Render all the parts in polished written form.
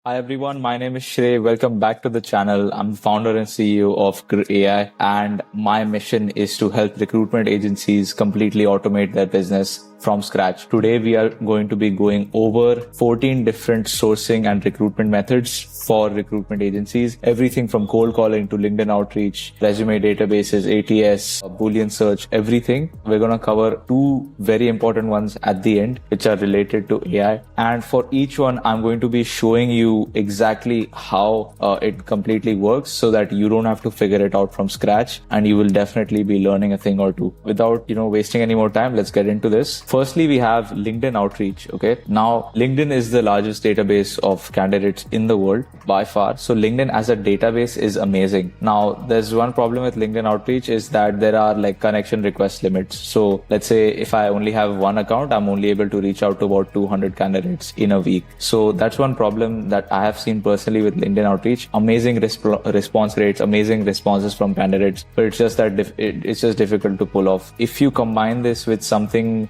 Hi everyone, my name is Shrey. Welcome back to the channel. I'm the founder and CEO of AI, and my mission is to help recruitment agencies completely automate their business from scratch. Today we are going to be going over 14 different sourcing and recruitment methods for recruitment agencies. Everything from cold calling to LinkedIn outreach, resume databases, ATS, Boolean search, everything. We're going to cover two very important ones at the end, which are related to AI. And for each one, I'm going to be showing you exactly how it completely works so that you don't have to figure it out from scratch, and you will definitely be learning a thing or two. Without, wasting any more time, let's get into this. Firstly, we have LinkedIn outreach. Okay. Now, LinkedIn is the largest database of candidates in the world by far. So LinkedIn as a database is amazing. Now, there's one problem with LinkedIn outreach is that there are like connection request limits. So let's say if I only have one account, I'm only able to reach out to about 200 candidates in a week. So that's one problem that I have seen personally with LinkedIn outreach. Amazing response rates, amazing responses from candidates, but it's just that it's just difficult to pull off. If you combine this with something,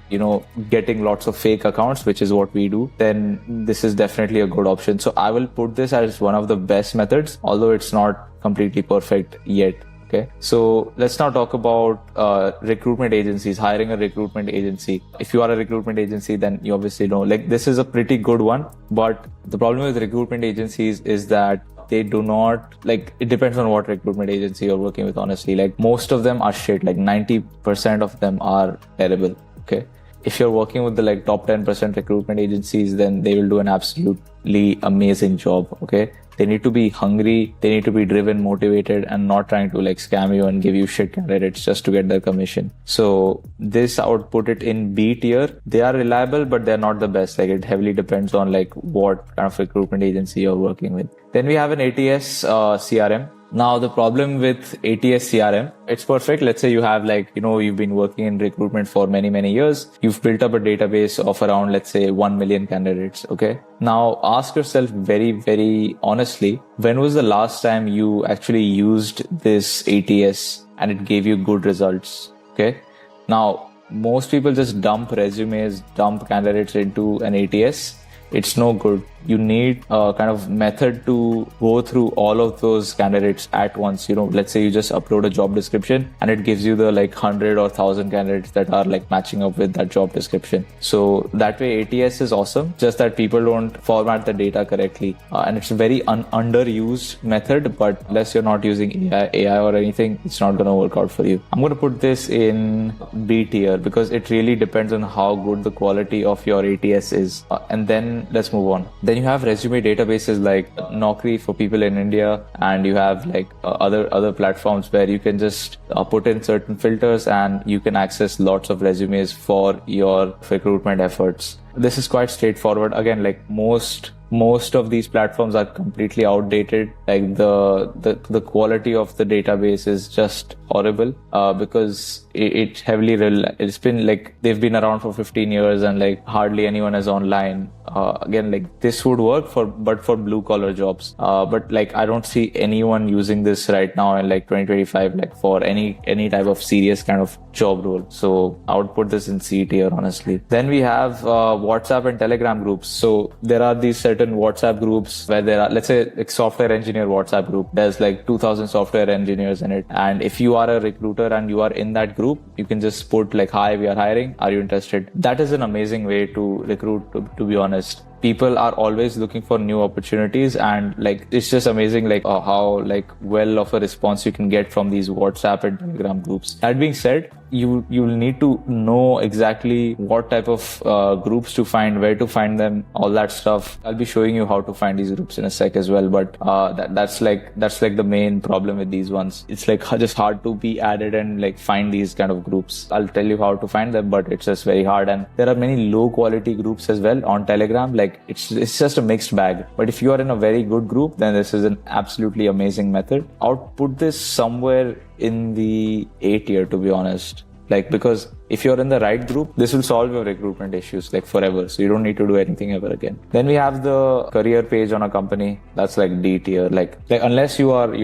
getting lots of fake accounts, which is what we do, then this is definitely a good option. So I will put this as one of the best methods, although it's not completely perfect yet. Okay, so let's now talk about recruitment agencies, hiring a recruitment agency. If you are a recruitment agency, then you obviously know, like, this is a pretty good one. But the problem with recruitment agencies is that they do not, like, it depends on what recruitment agency you're working with, honestly. Like, most of them are shit. Like 90% of them are terrible. Okay. If you're working with the top 10% recruitment agencies, then they will do an absolutely amazing job. Okay. They need to be hungry. They need to be driven, motivated, and not trying to scam you and give you shit candidates just to get their commission. So this, I would put it in B tier. They are reliable, but they're not the best. Like, it heavily depends on what kind of recruitment agency you're working with. Then we have an ATS CRM. Now, the problem with ATS CRM, it's perfect. Let's say you have you've been working in recruitment for many, many years. You've built up a database of around, let's say, 1 million candidates. Okay. Now, ask yourself very, very honestly, when was the last time you actually used this ATS and it gave you good results? Okay. Now, most people just dump resumes, dump candidates into an ATS. It's no good. You need a kind of method to go through all of those candidates at once. Let's say you just upload a job description and it gives you the 100 or 1,000 candidates that are matching up with that job description. So that way ATS is awesome, just that people don't format the data correctly. And it's a very underused method, but unless you're not using AI or anything, it's not going to work out for you. I'm going to put this in B tier because it really depends on how good the quality of your ATS is. And then let's move on. Then you have resume databases like Naukri for people in India, and you have other platforms where you can just put in certain filters and you can access lots of resumes for your recruitment efforts. This is quite straightforward. Again, most of these platforms are completely outdated. The quality of the database is just horrible because it's heavily it's been they've been around for 15 years and hardly anyone is online. Again, this would work for blue collar jobs. But I don't see anyone using this right now in 2025 for any type of serious kind of job role. So I would put this in C tier, honestly. Then we have WhatsApp and Telegram groups. So there are these certain WhatsApp groups where there are, let's say, software engineer WhatsApp group. There's 2,000 software engineers in it. And if you are a recruiter and you are in that group, you can just put hi, we are hiring. Are you interested? That is an amazing way to recruit, to be honest. People are always looking for new opportunities, and it's just amazing how well of a response you can get from these WhatsApp and Telegram groups. That being said, you will need to know exactly what type of groups to find, where to find them, all that stuff. I'll be showing you how to find these groups in a sec as well, but that's the main problem with these ones. It's just hard to be added and find these kind of groups. I'll tell you how to find them, but it's just very hard. And there are many low quality groups as well on Telegram. It's just a mixed bag. But if you are in a very good group, then this is an absolutely amazing method. I would put this somewhere in the A tier, to be honest. Because if you're in the right group, this will solve your recruitment issues forever. So you don't need to do anything ever again. Then we have the career page on a company. That's D tier. Unless you are,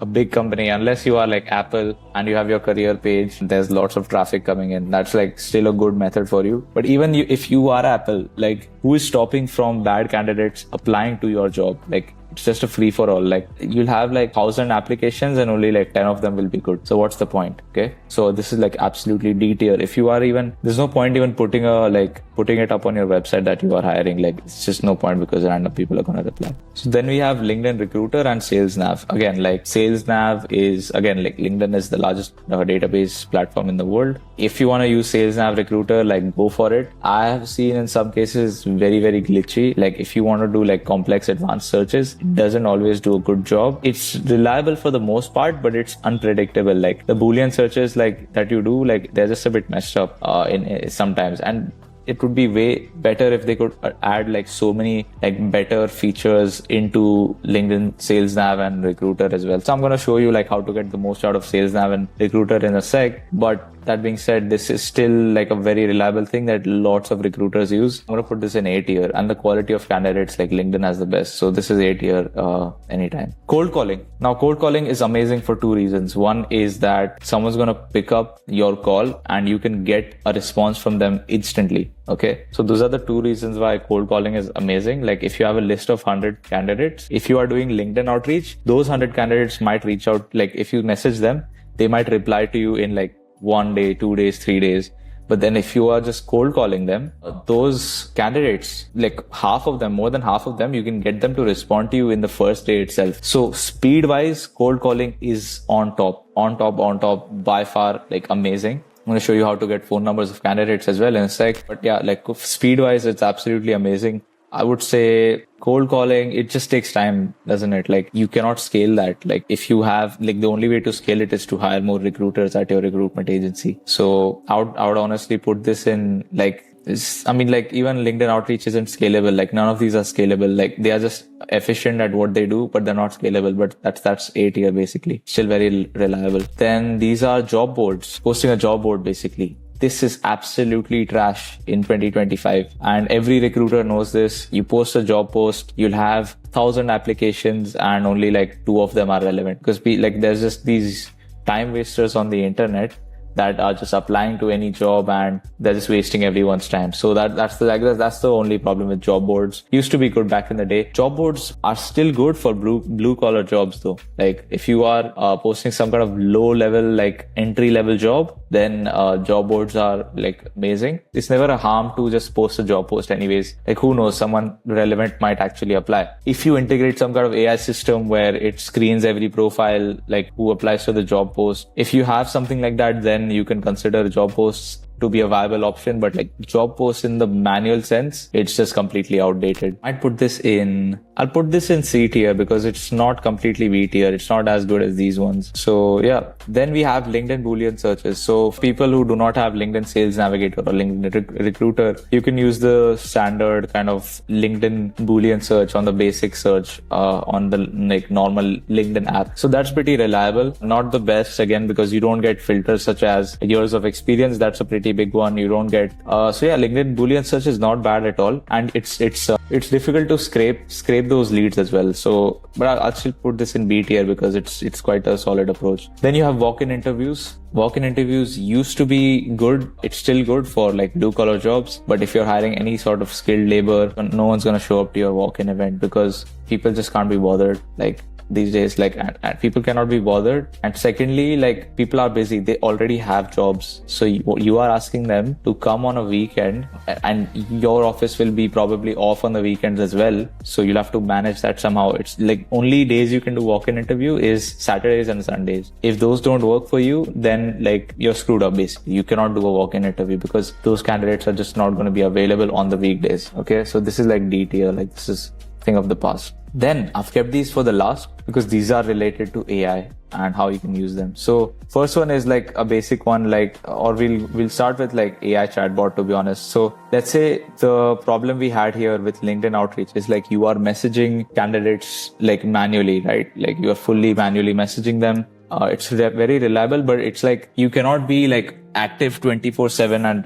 a big company, unless you are like Apple and you have your career page, there's lots of traffic coming in. That's like still a good method for you. But even if you are Apple, like who is stopping from bad candidates applying to your job? Like it's just a free for all. Like you'll have like 1,000 applications and only like 10 of them will be good. So what's the point? Okay. So this is like absolutely D tier. If you are even, there's no point even putting it up on your website that you are hiring. Like it's just no point because random people are going to reply. So then we have LinkedIn Recruiter and Sales Nav. Again, like Sales Nav is, again, like LinkedIn is the largest database platform in the world. If you want to use Sales Nav Recruiter, like go for it. I have seen in some cases very, very glitchy. Like if you want to do like complex advanced searches, it doesn't always do a good job. It's reliable for the most part, but it's unpredictable. Like the Boolean searches like that you do, like they're just a bit messed up in sometimes. And it would be way better if they could add like so many like better features into LinkedIn Sales Nav and Recruiter as well. So I'm going to show you like how to get the most out of Sales Nav and Recruiter in a sec. But that being said, this is still like a very reliable thing that lots of recruiters use. I'm going to put this in A tier, and the quality of candidates, like LinkedIn has the best. So this is A tier anytime. Cold calling. Now cold calling is amazing for two reasons. One is that someone's going to pick up your call and you can get a response from them instantly. Okay. So those are the two reasons why cold calling is amazing. Like if you have a list of 100 candidates, if you are doing LinkedIn outreach, those 100 candidates might reach out. Like if you message them, they might reply to you in like 1 day, 2 days, 3 days. But then if you are just cold calling them, those candidates, like half of them, more than half of them, you can get them to respond to you in the first day itself. So speed wise, cold calling is on top, by far, like amazing. I'm going to show you how to get phone numbers of candidates as well in a sec. But yeah, like speed wise, it's absolutely amazing. I would say cold calling, it just takes time, doesn't it? Like you cannot scale that. Like if you have, like the only way to scale it is to hire more recruiters at your recruitment agency. So I would honestly put this in like, like even LinkedIn outreach isn't scalable. Like none of these are scalable. Like they are just efficient at what they do, but they're not scalable. But that's A tier basically. Still very reliable. Then these are job boards, posting a job board basically. This is absolutely trash in 2025. And every recruiter knows this. You post a job post, you'll have 1,000 applications and only like 2 of them are relevant. Because like there's just these time wasters on the internet that are just applying to any job and they're just wasting everyone's time. So that's the only problem with job boards. Used to be good back in the day. Job boards are still good for blue collar jobs though. Like if you are posting some kind of low level, like entry level job, then job boards are like amazing. It's never a harm to just post a job post anyways. Like who knows, someone relevant might actually apply. If you integrate some kind of AI system where it screens every profile, like who applies to the job post, if you have something like that, then you can consider job posts to be a viable option. But like job posts in the manual sense, it's just completely outdated. I'll put this in C tier because it's not completely B tier. It's not as good as these ones. So yeah, then we have LinkedIn Boolean searches. So for people who do not have LinkedIn Sales Navigator or LinkedIn Recruiter, you can use the standard kind of LinkedIn Boolean search on the basic search on the like normal LinkedIn app. So that's pretty reliable. Not the best again because you don't get filters such as years of experience. That's a pretty big one. You don't get so yeah, LinkedIn Boolean search is not bad at all, and it's difficult to scrape those leads as well. So but I'll still put this in B tier because it's quite a solid approach. Then you have walk-in interviews. Walk-in interviews used to be good. It's still good for like blue collar jobs, but if you're hiring any sort of skilled labor, no one's going to show up to your walk-in event because people just can't be bothered. Like these days, like and people cannot be bothered. And secondly, like people are busy. They already have jobs. So you are asking them to come on a weekend and your office will be probably off on the weekends as well. So you'll have to manage that somehow. It's like only days you can do walk-in interview is Saturdays and Sundays. If those don't work for you, then like you're screwed up basically. You cannot do a walk-in interview because those candidates are just not going to be available on the weekdays. Okay. So this is like D tier. Like this is thing of the past. Then I've kept these for the last because these are related to AI and how you can use them. So first one is like a basic one, like, or we'll start with like AI chatbot, to be honest. So let's say the problem we had here with LinkedIn outreach is like you are messaging candidates like manually, right? Like you are fully manually messaging them. It's very reliable, but it's like you cannot be like active 24/7 and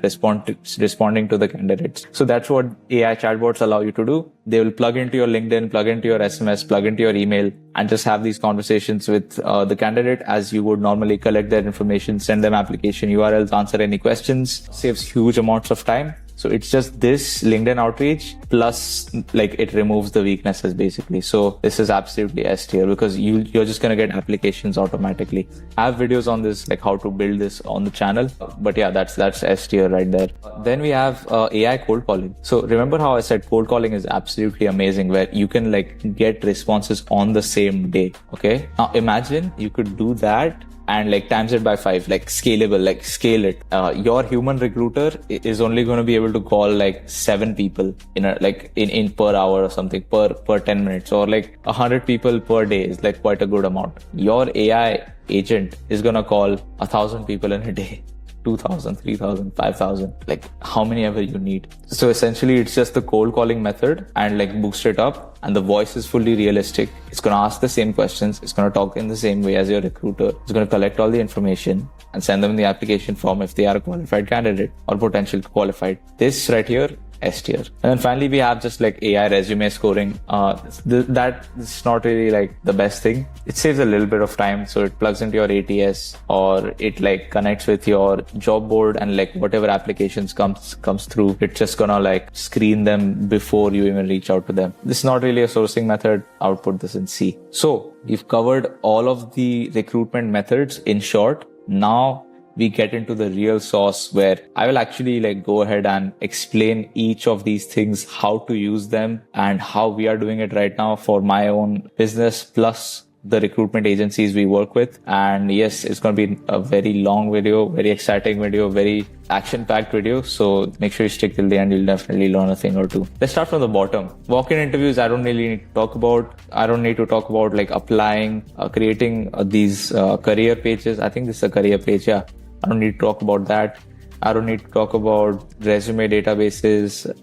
responding to the candidates. So that's what AI chatbots allow you to do. They will plug into your LinkedIn, plug into your SMS, plug into your email, and just have these conversations with the candidate as you would normally. Collect their information, send them application URLs, answer any questions, saves huge amounts of time. So it's just this LinkedIn outreach plus like it removes the weaknesses basically. So this is absolutely S tier because you're just going to get applications automatically. I have videos on this, like how to build this on the channel. But yeah, that's S tier right there. Then we have AI cold calling. So remember how I said cold calling is absolutely amazing where you can like get responses on the same day. Okay. Now imagine you could do that and like times it by 5, like scalable, like scale it. Your human recruiter is only going to be able to call like 7 people in per hour or something per 10 minutes, or like 100 people per day is like quite a good amount. Your AI agent is going to call 1,000 people in a day. 2,000, 3,000, 5,000, like how many ever you need. So essentially it's just the cold calling method and like boost it up, and the voice is fully realistic. It's going to ask the same questions. It's going to talk in the same way as your recruiter. It's going to collect all the information and send them the application form if they are a qualified candidate or potential qualified. This right here, S tier. And then finally we have just like AI resume scoring. That is not really like the best thing. It saves a little bit of time. So it plugs into your ATS or it like connects with your job board, and like whatever applications comes through, it's just gonna like screen them before you even reach out to them. This is not really a sourcing method. I would put this in C. So we've covered all of the recruitment methods in short. Now we get into the real sauce where I will actually like go ahead and explain each of these things, how to use them and how we are doing it right now for my own business plus the recruitment agencies we work with. And yes, it's going to be a very long video, very exciting video, very action-packed video. So make sure you stick till the end. You'll definitely learn a thing or two. Let's start from the bottom. Walk-in interviews, I don't really need to talk about. I don't need to talk about like applying, creating these career pages. I think this is a career page. Yeah. I don't need to talk about that. I don't need to talk about resume databases.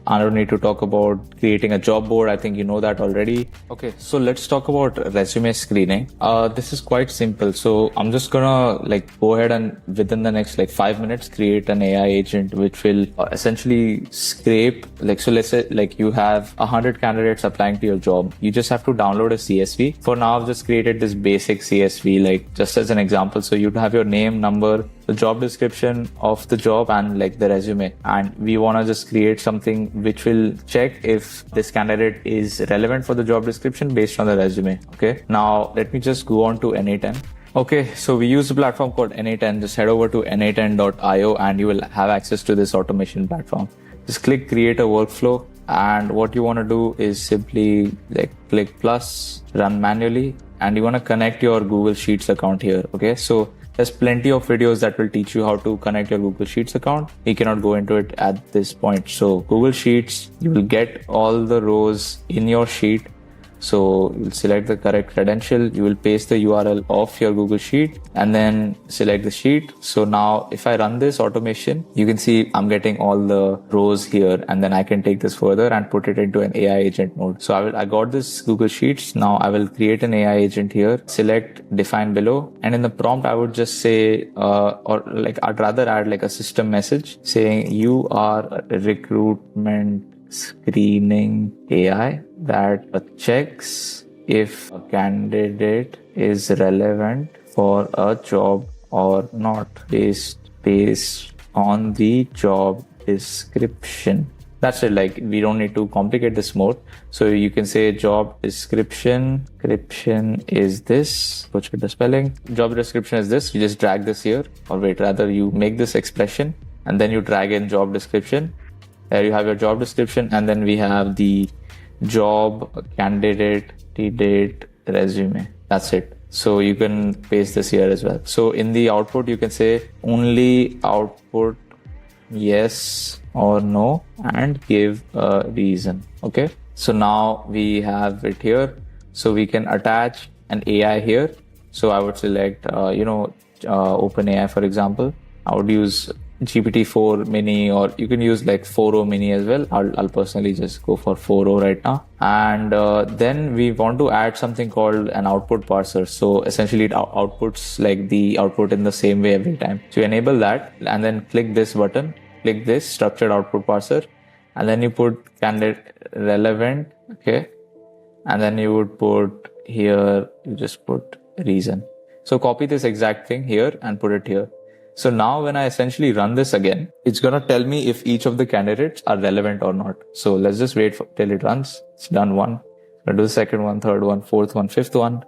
I don't need to talk about creating a job board. I think you know that already. Okay, so let's talk about resume screening. This is quite simple. So I'm just gonna like go ahead and within the next like 5 minutes create an AI agent which will essentially scrape like, so let's say like you have 100 candidates applying to your job. You just have to download a CSV. For now, I've just created this basic CSV like just as an example. So you'd have your name, number, the job description of the job and like the resume, and we want to just create something which will check if this candidate is relevant for the job description based on the resume. Okay, now let me just go on to n8n. Okay, so we use a platform called n8n. Just head over to n8n.io and you will have access to this automation platform. Just click create a workflow, and what you want to do is simply like click plus, run manually, and you want to connect your Google Sheets account here. Okay, so there's plenty of videos that will teach you how to connect your Google Sheets account. We cannot go into it at this point. So Google Sheets, you will get all the rows in your sheet. So you'll select the correct credential. You will paste the URL of your Google Sheet and then select the sheet. So now if I run this automation, you can see I'm getting all the rows here, and then I can take this further and put it into an AI agent mode. So I got this Google Sheets. Now I will create an AI agent here, select define below. And in the prompt, I would just say, or like I'd rather add like a system message saying you are a recruitment screening AI that checks if a candidate is relevant for a job or not based on the job description. That's it. Like we don't need to complicate this more. So you can say job description is this. Go check the spelling. Job description is this. You just drag this here, or wait, rather you make this expression and then you drag in job description. There you have your job description, and then we have the job, candidate, date, resume. That's it. So you can paste this here as well. So in the output, you can say only output yes or no and give a reason. Okay. So now we have it here. So we can attach an AI here. So I would select, OpenAI, for example. I would use GPT-4 mini, or you can use like 4o mini as well. I'll personally just go for 4o right now. And then we want to add something called an output parser. So essentially it outputs like the output in the same way every time. So you enable that and then click this button, click this structured output parser, and then you put candidate relevant. Okay. And then you would put here, you just put reason. So copy this exact thing here and put it here. So now when I essentially run this again, it's going to tell me if each of the candidates are relevant or not. So let's just wait till it runs. It's done one. I'll do the second one, third one, fourth one, fifth one,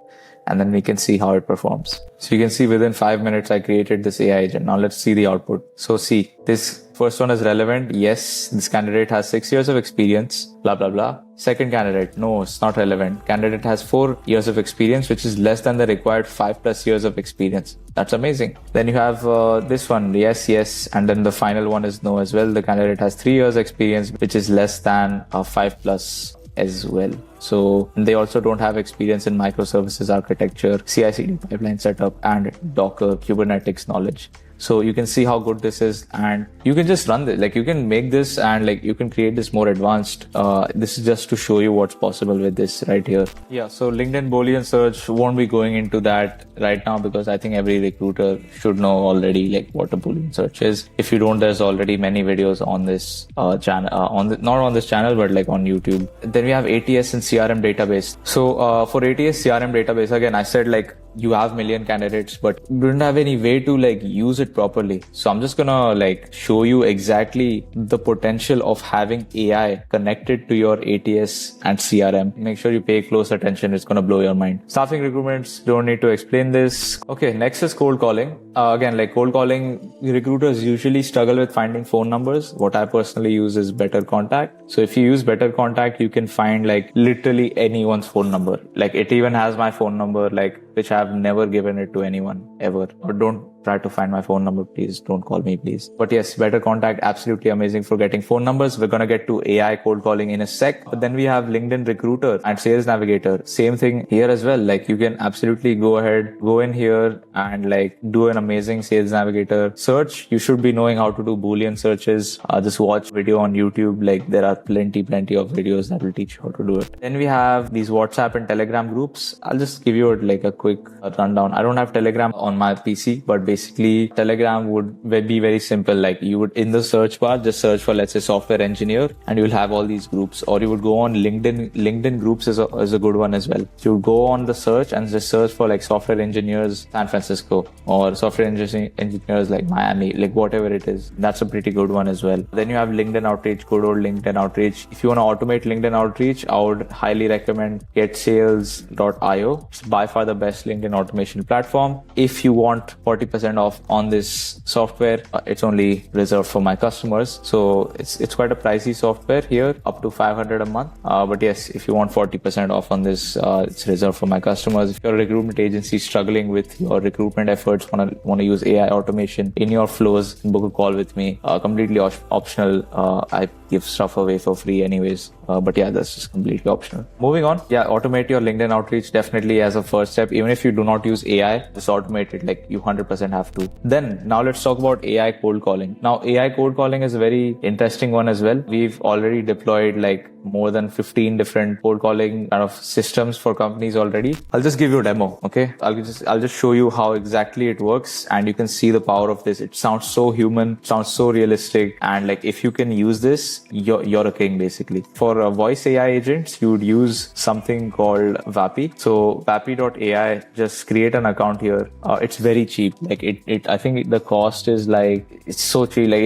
and then we can see how it performs. So you can see within 5 minutes, I created this AI agent. Now let's see the output. So see, this first one is relevant. Yes, this candidate has 6 years of experience, blah, blah, blah. Second candidate, no, it's not relevant. Candidate has 4 years of experience, which is less than the required 5+ years of experience. That's amazing. Then you have this one, yes, yes. And then the final one is no as well. The candidate has 3 years experience, which is less than 5+ as well. So they also don't have experience in microservices architecture, CI/CD pipeline setup, and Docker, Kubernetes knowledge. So you can see how good this is, and you can just run this. Like you can make this and like you can create this more advanced. This is just to show you what's possible with this right here. Yeah. So LinkedIn Boolean search, won't be going into that right now because I think every recruiter should know already like what a Boolean search is. If you don't, there's already many videos on this channel, not on this channel, but like on YouTube. Then we have ATS and CRM database. So for ATS CRM database, again, I said like you have million candidates, but you don't have any way to like use it properly. So I'm just gonna like show you exactly the potential of having AI connected to your ATS and CRM. Make sure you pay close attention. It's gonna blow your mind. Staffing recruitments, don't need to explain this. Okay, next is cold calling. Again, like cold calling, recruiters usually struggle with finding phone numbers. What I personally use is Better Contact. So if you use Better Contact, you can find like literally anyone's phone number. Like it even has my phone number, like which I've never given it to anyone ever. Or don't try to find my phone number, please. Don't call me, please. But yes, Better Contact, absolutely amazing for getting phone numbers. We're going to get to AI cold calling in a sec. But then we have LinkedIn Recruiter and Sales Navigator. Same thing here as well. Like you can absolutely go ahead, go in here and like do an amazing Sales Navigator search. You should be knowing how to do Boolean searches. Just watch video on YouTube. Like there are plenty of videos that will teach you how to do it. Then we have these WhatsApp and Telegram groups. I'll just give you like a quick rundown. I don't have Telegram on my PC, but basically Telegram would be very simple. Like you would in the search bar just search for, let's say, software engineer, and you will have all these groups. Or you would go on LinkedIn groups is a good one as well. So you would go on the search and just search for like software engineers San Francisco or software engineers like Miami, like whatever it is. That's a pretty good one as well. Then you have LinkedIn Outreach, good old LinkedIn Outreach. If you want to automate LinkedIn Outreach, I would highly recommend getsales.io. It's by far the best LinkedIn automation platform. If you want 40% off on this software, it's only reserved for my customers. So it's quite a pricey software here, up to $500 a month. But yes, if you want 40% off on this, it's reserved for my customers. If you're a recruitment agency struggling with your recruitment efforts, want to use AI automation in your flows, book a call with me. Completely optional. I give stuff away for free anyways. But yeah, that's just completely optional. Moving on. Yeah, automate your LinkedIn outreach definitely as a first step. Even if you do not use AI, just automate it. Like you 100% have to. Then now let's talk about AI cold calling. Now AI cold calling is a very interesting one as well. We've already deployed like more than 15 different cold calling kind of systems for companies already. I'll just give you a demo. Okay. I'll just show you how exactly it works, and you can see the power of this. It sounds so human, sounds so realistic. And like, if you can use this, you're a king basically. For voice AI agents, you would use something called Vapi. So Vapi.ai, just create an account here. It's very cheap. Like I think the cost is like, it's so cheap. Like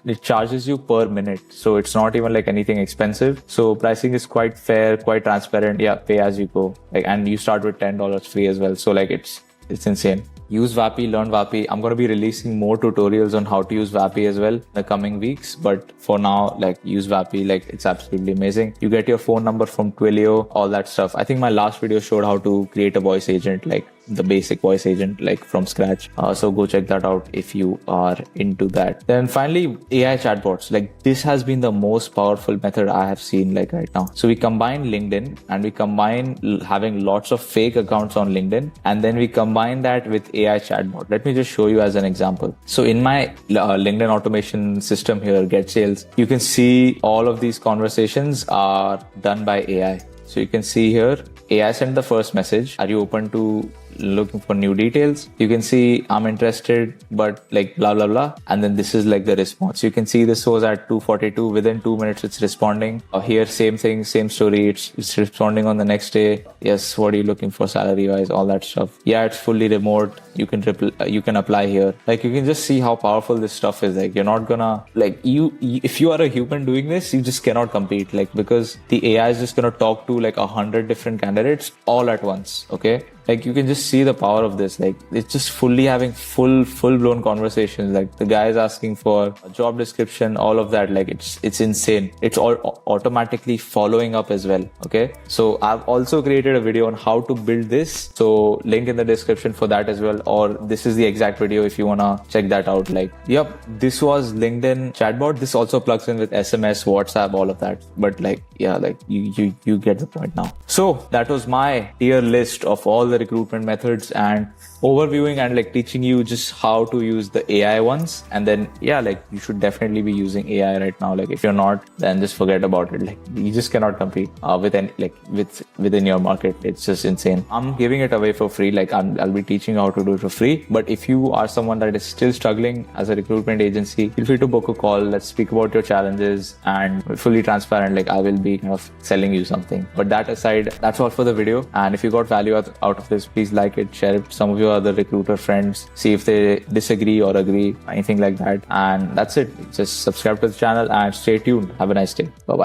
it charges you per minute. So it's not even like anything expensive. So pricing is quite fair, quite transparent. Yeah, pay as you go. Like, and you start with $10 free as well. So like it's insane. Use Vapi, learn Vapi. I'm going to be releasing more tutorials on how to use Vapi as well in the coming weeks. But for now, like use Vapi, like it's absolutely amazing. You get your phone number from Twilio, all that stuff. I think my last video showed how to create a voice agent. Like the basic voice agent like from scratch. So go check that out if you are into that. Then finally, AI chatbots. Like this has been the most powerful method I have seen like right now. So we combine LinkedIn and we combine having lots of fake accounts on LinkedIn, and then we combine that with AI chatbot. Let me just show you as an example. So in my LinkedIn automation system here, Get Sales, you can see all of these conversations are done by AI. So you can see here, AI sent the first message. Are you open to looking for new details? You can see I'm interested, but like blah, blah, blah. And then this is like the response. You can see this was at 2:42. Within 2 minutes, it's responding. Here, same thing, same story. It's responding on the next day. Yes. What are you looking for salary wise? All that stuff. Yeah, it's fully remote. You can apply here. Like you can just see how powerful this stuff is. Like you're not gonna like if you are a human doing this, you just cannot compete. Like because the AI is just gonna talk to like 100 different candidates all at once. Okay. Like you can just see the power of this. Like it's just fully having full blown conversations. Like the guy is asking for a job description, all of that. Like it's insane. It's all automatically following up as well. Okay. So I've also created a video on how to build this. So link in the description for that as well. Or this is the exact video if you wanna check that out. Like, yep, this was LinkedIn chatbot. This also plugs in with SMS, WhatsApp, all of that. But like, yeah, like you get the point now. So that was my tier list of all the recruitment methods and overviewing and like teaching you just how to use the AI ones. And then yeah, like you should definitely be using AI right now. Like if you're not, then just forget about it. Like you just cannot compete within your market. It's just insane. I'm giving it away for free. Like I'll be teaching you how to do it for free. But if you are someone that is still struggling as a recruitment agency, feel free to book a call. Let's speak about your challenges and fully transparent. Like I will be kind of selling you something. But that aside, that's all for the video. And if you got value out of this, please like it, share it with some of your other recruiter friends, see if they disagree or agree, anything like that. And that's it. Just subscribe to the channel and stay tuned. Have a nice day. Bye bye.